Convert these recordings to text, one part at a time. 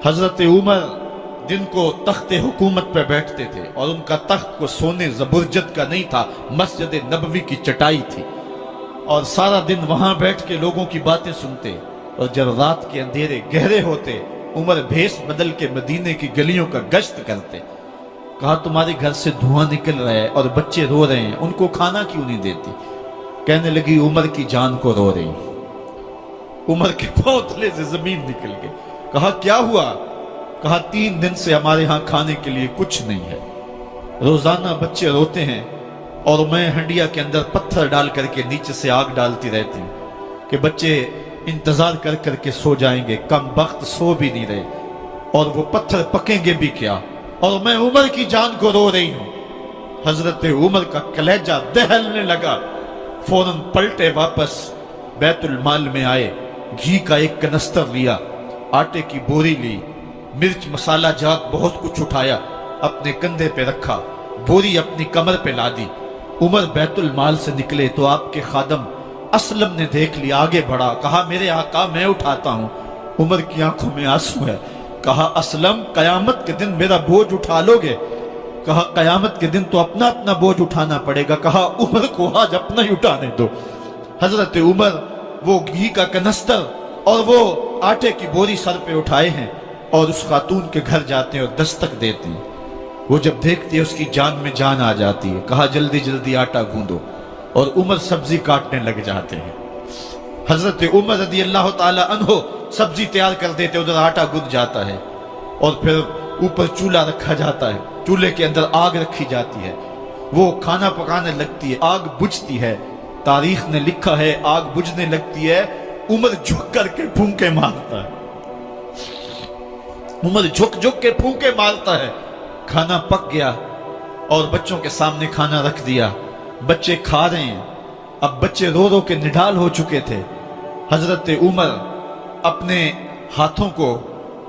حضرت عمر दिन को तख्ते हुकूमत पे बैठते थे और उनका तख्त को सोने जबरजद का नहीं था, मस्जिद नबवी की चटाई थी और सारा दिन वहां बैठ के लोगों की बातें सुनते। और जब रात के अंधेरे गहरे होते उमर भेष बदल के मदीने की गलियों का गश्त करते। कहा तुम्हारे घर से धुआं निकल रहा है और बच्चे रो रहे हैं, उनको खाना क्यों नहीं देती? कहने लगी उमर की जान को रो रही। उमर के पांव तले से जमीन निकल गई। कहा क्या हुआ? कहा 3 दिन से हमारे यहाँ खाने के लिए कुछ नहीं है, रोजाना बच्चे रोते हैं और मैं हंडिया के अंदर पत्थर डाल करके नीचे से आग डालती रहती हूँ कि बच्चे इंतजार कर करके सो जाएंगे, कम वक्त सो भी नहीं रहे और वो पत्थर पकेंगे भी क्या, और मैं उमर की जान को रो रही हूँ। हजरत उमर का कलेजा दहलने लगा। फौरन पलटे वापस बैतुल माल में आए, घी का एक कनस्तर लिया, आटे की बोरी ली, मिर्च मसाला जात बहुत कुछ उठाया, अपने कंधे पे रखा, बोरी अपनी कमर पे ला दी। उमर बैतुल माल से निकले तो आपके खादम असलम ने देख लिया, आगे बढ़ा, कहा मेरे आका मैं उठाता हूं। उमर की आंखों में आंसू है। कहा असलम कयामत के दिन मेरा बोझ उठा लोगे? कहा कयामत के दिन तो अपना अपना बोझ उठाना पड़ेगा। कहा उमर को आज अपना ही उठाने दो। हजरत उमर वो घी का कनस्तर और वो आटे की बोरी सर पे उठाए हैं और उस खातून के घर जाते हैं और दस्तक देते हैं। वो जब देखती है उसकी जान में जान आ जाती है। कहा जल्दी जल्दी आटा गूंदो, और उमर सब्जी काटने लग जाते हैं। हजरत उमर रज़ी अल्लाह ताला अन्हो सब्जी तैयार कर देते, उधर आटा गूंद जाता है और फिर ऊपर चूल्हा रखा जाता है, चूल्हे के अंदर आग रखी जाती है, वो खाना पकाने लगती है, आग बुझती है। तारीख ने लिखा है आग बुझने लगती है, उमर झुक करके फूंके मारता है, उमर झुक झुक के फूंके मारता है। खाना पक गया और बच्चों के सामने खाना रख दिया, बच्चे खा रहे हैं। अब बच्चे रो रो के निढाल हो चुके थे। हजरत उमर अपने हाथों को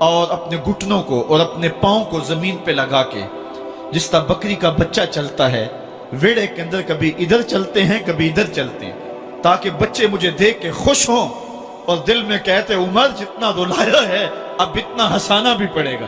और अपने घुटनों को और अपने पांव को जमीन पे लगा के, जिस तरह बकरी का बच्चा चलता है वेड़े के अंदर, कभी इधर चलते हैं कभी इधर चलते हैं, ताकि बच्चे मुझे देख के खुश हों और दिल में कहते उमर जितना रुलाया है अब इतना हंसाना भी पड़ेगा।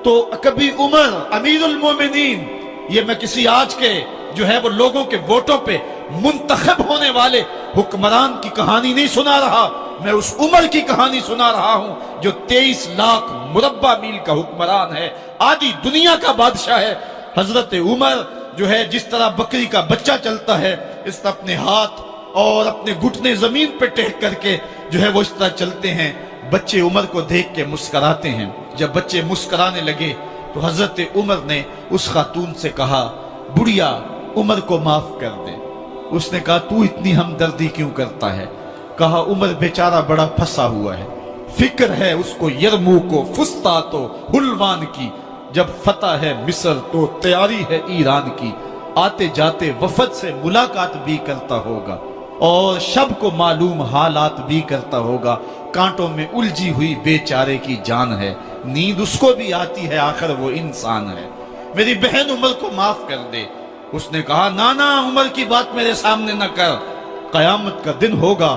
तो कभी उमर अमीरुल मोमिनीन, ये मैं किसी आज के जो है वो लोगों के वोटों पे मुंतखब होने वाले हुक्मरान की कहानी नहीं सुना रहा, मैं उस उमर की कहानी सुना रहा हूं जो 23 लाख मुरब्बा मील का हुक्मरान है, आधी दुनिया का बादशाह है। हजरत उमर जो है जिस तरह बकरी का बच्चा चलता है, इस तरह अपने हाथ और अपने घुटने जमीन पे टेक करके जो है वो इस तरह चलते हैं। बच्चे उमर को देख के मुस्कुराते हैं। जब बच्चे मुस्कुराने लगे तो हजरत उमर ने उस खातून से कहा बुढ़िया उमर को माफ कर दे। उसने कहा तू इतनी हमदर्दी क्यों करता है? कहा उमर बेचारा बड़ा फंसा हुआ है, फिक्र है उसको यरमूक को, फुस्तात हुलवान की, जब फतह है मिस्र तो तैयारी है ईरान की, आते जाते वफद से मुलाकात भी करता होगा और शब को मालूम हालात भी करता होगा, कांटों में उलझी हुई बेचारे की जान है, नींद उसको भी आती है, आखिर वो इंसान है, मेरी बहन उमर को माफ कर दे। उसने कहा ना ना उमर की बात मेरे सामने न कर, कयामत का दिन होगा,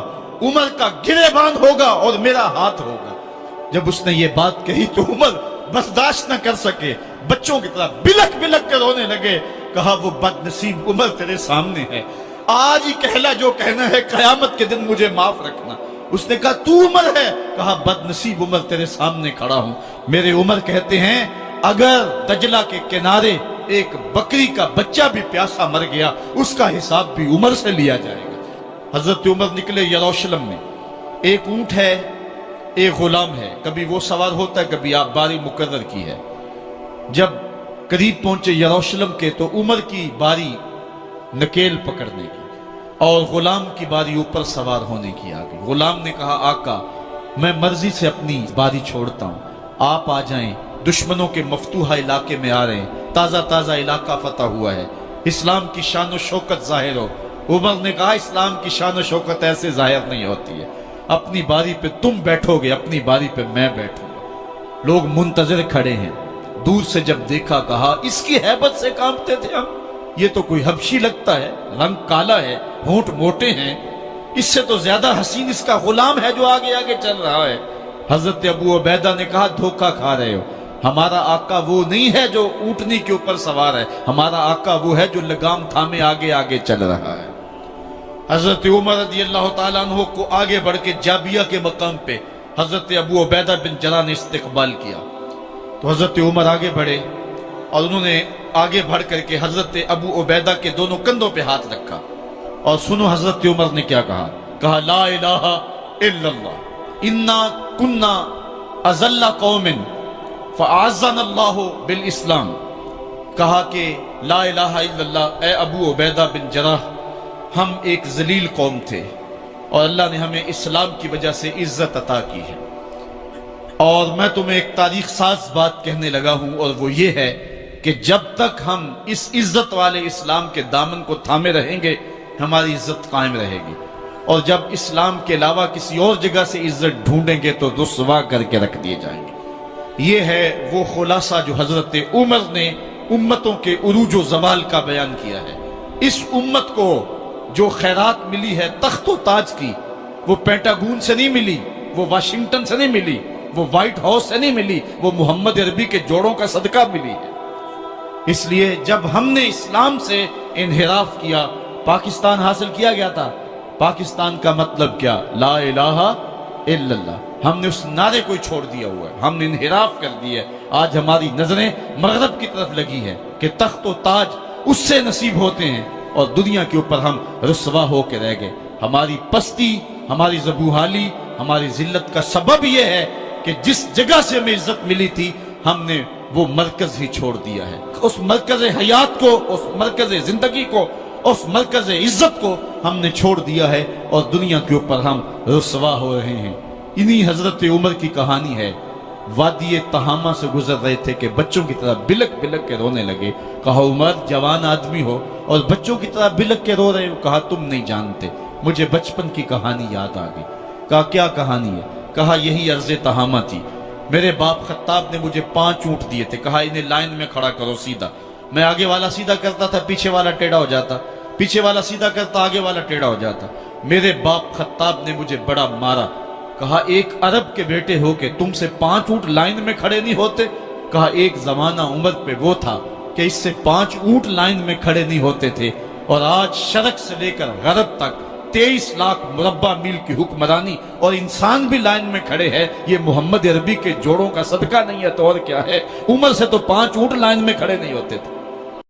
उमर का गिरेबान होगा और मेरा हाथ होगा। जब उसने ये बात कही तो उमर बर्दाश्त न कर सके, बच्चों की तरह बिलक बिलक कर रोने लगे। कहा वो बदनसीब उमर तेरे सामने है, आज ही कहला जो कहना है, कयामत के दिन मुझे माफ रखना। उसने कहा तू उमर है? कहा बदनसीब उमर तेरे सामने खड़ा हूं। मेरे उमर कहते हैं अगर दजला के किनारे एक बकरी का बच्चा भी प्यासा मर गया उसका हिसाब भी उमर से लिया जाएगा। हजरत उमर निकले यरूशलेम में, एक ऊंट है एक गुलाम है, कभी वो सवार होता है कभी आप बारी मुकर्रर की है। जब करीब पहुंचे यरूशलेम के तो उमर की बारी नकेल पकड़ने की और गुलाम की बारी ऊपर सवार होने की आ गई। गुलाम ने कहा आका मैं मर्जी से अपनी बारी छोड़ता हूं, आप आ जाएं, दुश्मनों के मफतूहा इलाके में आ रहे हैं, ताजा ताजा इलाका फतह हुआ है, इस्लाम की शान शौकत जाहिर हो। उमर ने कहा इस्लाम की शान शौकत ऐसे जाहिर नहीं होती है, अपनी बारी पे तुम बैठोगे, अपनी बारी पे मैं बैठूंगा। लोग मुंतजर खड़े हैं, दूर से जब देखा कहा इसकी हैबत से कांपते थे हम, ये तो कोई हबशी लगता है, रंग काला है, होंठ मोटे हैं, इससे तो ज्यादा हसीन इसका गुलाम है जो आगे आगे चल रहा है। حضرت ابو عبیدہ نے کہا دھوکہ کھا رہے ہو، ہمارا آقا وہ نہیں ہے جو اونٹنی کے اوپر سوار ہے، ہمارا آقا وہ ہے جو لگام تھامے آگے آگے چل رہا ہے۔ حضرت عمر رضی اللہ تعالیٰ عنہ کو آگے بڑھ کے جابیہ کے مقام پہ حضرت ابو عبیدہ بن جراح نے استقبال کیا، تو حضرت عمر آگے بڑھے اور انہوں نے آگے بڑھ کر کے حضرت ابو عبیدہ کے دونوں کندھوں پہ ہاتھ رکھا، اور سنو حضرت عمر نے کیا کہا، کہا لا الہ الا اللہ انا کنا اذل قوم فاعزنا اللہ بالاسلام، کہا کہ لا الہ الا اللہ، اے ابو عبیدہ بن جراح، ہم ایک ذلیل قوم تھے اور اللہ نے ہمیں اسلام کی وجہ سے عزت عطا کی ہے۔ اور میں تمہیں ایک تاریخ ساز بات کہنے لگا ہوں، اور وہ یہ ہے کہ جب تک ہم اس عزت والے اسلام کے دامن کو تھامے رہیں گے ہماری عزت قائم رہے گی، اور جب اسلام کے علاوہ کسی اور جگہ سے عزت ڈھونڈیں گے تو رسوا کر کے رکھ دیے جائیں گے۔ یہ ہے وہ خلاصہ جو حضرت عمر نے امتوں کے عروج و زوال کا بیان کیا ہے۔ اس امت کو جو خیرات ملی ہے تخت و تاج کی، وہ پینٹاگون سے نہیں ملی، وہ واشنگٹن سے نہیں ملی، وہ وائٹ ہاؤس سے نہیں ملی، وہ محمد عربی کے جوڑوں کا صدقہ ملی ہے۔ اس لیے جب ہم نے اسلام سے انحراف کیا، پاکستان حاصل کیا گیا تھا، پاکستان کا مطلب کیا؟ لا الہ الا اللہ۔ ہم نے اس نعرے کو چھوڑ دیا ہوا ہے، ہم نے انحراف کر دیا ہے۔ آج ہماری نظریں مغرب کی طرف لگی ہے کہ تخت و تاج اس سے نصیب ہوتے ہیں، اور دنیا کے اوپر ہم رسوا ہو کے رہ گئے۔ ہماری پستی، ہماری زبوحالی، ہماری ذلت کا سبب یہ ہے کہ جس جگہ سے ہمیں عزت ملی تھی ہم نے وہ مرکز ہی چھوڑ دیا ہے۔ اس مرکز حیات کو، اس مرکز زندگی کو، اس مرکز عزت کو ہم نے چھوڑ دیا ہے، اور دنیا کے اوپر ہم رسوا ہو رہے ہیں۔ انہی حضرت عمر کی کہانی ہے۔ وادی تہامہ سے گزر رہے تھے کہ بچوں کی طرح بلک بلک کے رونے لگے۔ کہا عمر جوان آدمی ہو اور بچوں کی طرح بلک کے رو رہے ہو؟ کہا تم نہیں جانتے، مجھے بچپن کی کہانی یاد آ گئی۔ کہا کیا کہانی ہے؟ کہا یہی عرض تہامہ تھی، میرے باپ خطاب نے مجھے 5 اونٹ دیے تھے، کہا انہیں لائن میں کھڑا کرو سیدھا۔ میں آگے والا سیدھا کرتا تھا، پیچھے والا ٹیڑھا ہو جاتا، پیچھے والا سیدھا کرتا، آگے والا ٹیڑھا ہو جاتا۔ میرے باپ خطاب نے مجھے بڑا مارا۔ کہا ایک عرب کے بیٹے ہو کہ تم سے 5 اونٹ لائن میں کھڑے نہیں ہوتے؟ کہا ایک زمانہ عمر پہ وہ تھا کہ اس سے 5 اونٹ لائن میں کھڑے نہیں ہوتے تھے، اور آج شرق سے لے کر غرب تک 23 لاکھ مربع میل کی حکمرانی، اور انسان بھی لائن میں کھڑے ہیں۔ یہ محمد عربی کے جوڑوں کا صدقہ نہیں ہے تو اور کیا ہے؟ عمر سے تو 5 اونٹ لائن میں کھڑے نہیں ہوتے تھے۔